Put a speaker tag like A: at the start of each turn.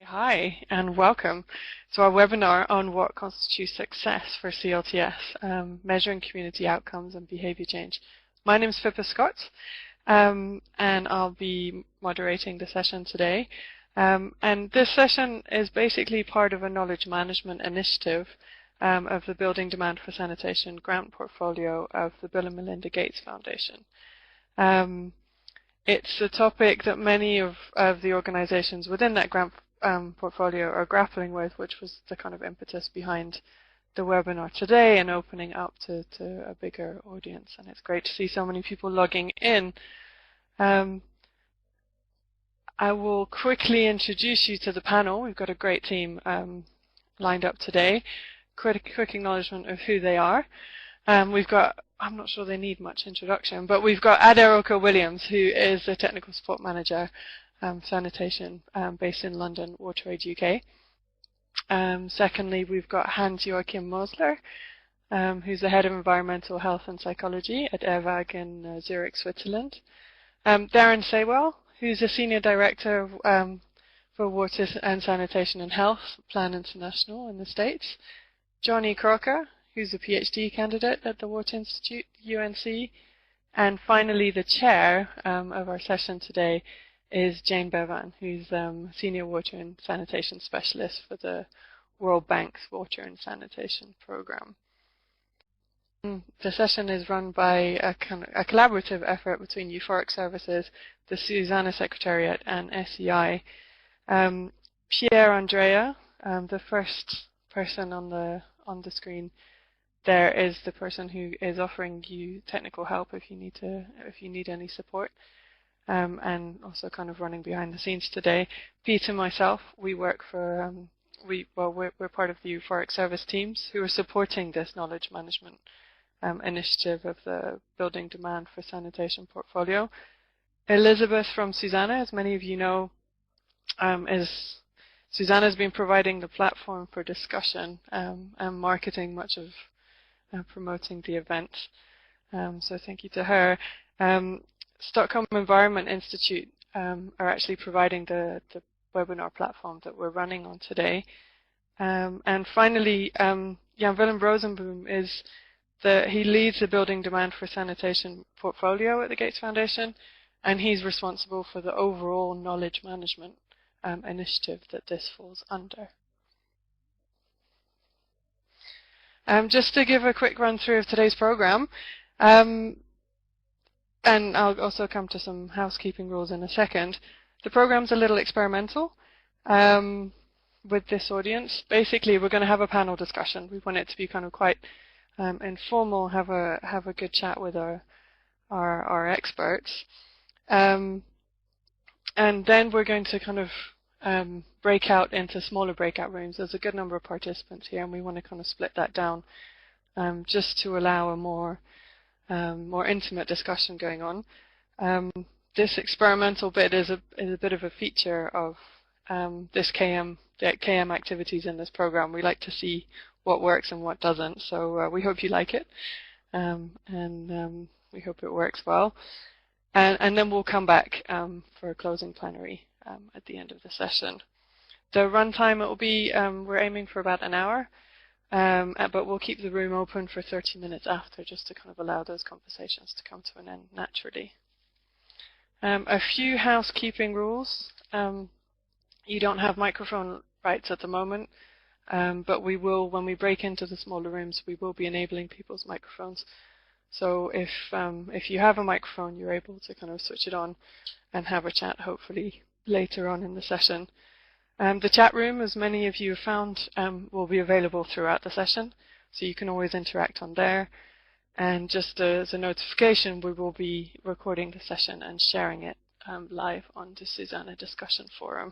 A: Hi, and welcome to our webinar on what constitutes success for CLTS, measuring community outcomes and behavior change. My name is Pippa Scott, and I'll be moderating the session today. And this session is basically part of a knowledge management initiative of the Building Demand for Sanitation grant portfolio of the Bill and Melinda Gates Foundation. It's a topic that many of the organizations within that grant portfolio are grappling with, which was the kind of impetus behind the webinar today and opening up to a bigger audience. And it's great to see so many people logging in. I will quickly introduce you to the panel. We've got a great team lined up today. Quick acknowledgement of who they are. We've got, I'm not sure they need much introduction, but we've got Aderoka Williams, who is the Technical Support Manager Sanitation based in London, WaterAid UK. Secondly, we've got Hans-Joachim Mosler, who's the Head of Environmental Health and Psychology at ERWAG in Zurich, Switzerland. Darren Saywell, who's a Senior Director for Water and Sanitation and Health, Plan International in the States. Johnny Crocker, who's a PhD candidate at the Water Institute, UNC. And finally, the chair of our session today is Jane Bevan, who's Senior Water and Sanitation Specialist for the World Bank's Water and Sanitation Program. The session is run by a collaborative effort between Euforic Services, the Susanna Secretariat, and SEI. Pierre Andrea, the first person on the screen there, is the person who is offering you technical help if you need any support. And also kind of running behind the scenes today. Pete and myself, we work for, we're part of the Euphoric Service teams who are supporting this knowledge management initiative of the Building Demand for Sanitation portfolio. Elizabeth from Susanna, as many of you know, Susanna's been providing the platform for discussion and marketing much of promoting the event. So thank you to her. Stockholm Environment Institute are actually providing the webinar platform that we're running on today. And finally, Jan-Willem Rosenboom he leads the Building Demand for Sanitation portfolio at the Gates Foundation, and he's responsible for the overall knowledge management initiative that this falls under. Just to give a quick run through of today's program, and I'll also come to some housekeeping rules in a second. The program's a little experimental with this audience. Basically, we're going to have a panel discussion. We want it to be kind of quite informal, have a good chat with our experts. And then we're going to kind of break out into smaller breakout rooms. There's a good number of participants here, and we want to kind of split that down just to allow a more intimate discussion going on. This experimental bit is a bit of a feature of the KM activities in this program. We like to see what works and what doesn't, so we hope you like it, and we hope it works well. And then we'll come back for a closing plenary at the end of the session. The runtime, it will be, we're aiming for about an hour. But we'll keep the room open for 30 minutes after, just to kind of allow those conversations to come to an end naturally. A few housekeeping rules. You don't have microphone rights at the moment, but we will, when we break into the smaller rooms, we will be enabling people's microphones. So if you have a microphone, you're able to kind of switch it on and have a chat, hopefully, later on in the session. The chat room, as many of you have found, will be available throughout the session, so you can always interact on there. And just as a notification, we will be recording the session and sharing it live on the Susanna discussion forum.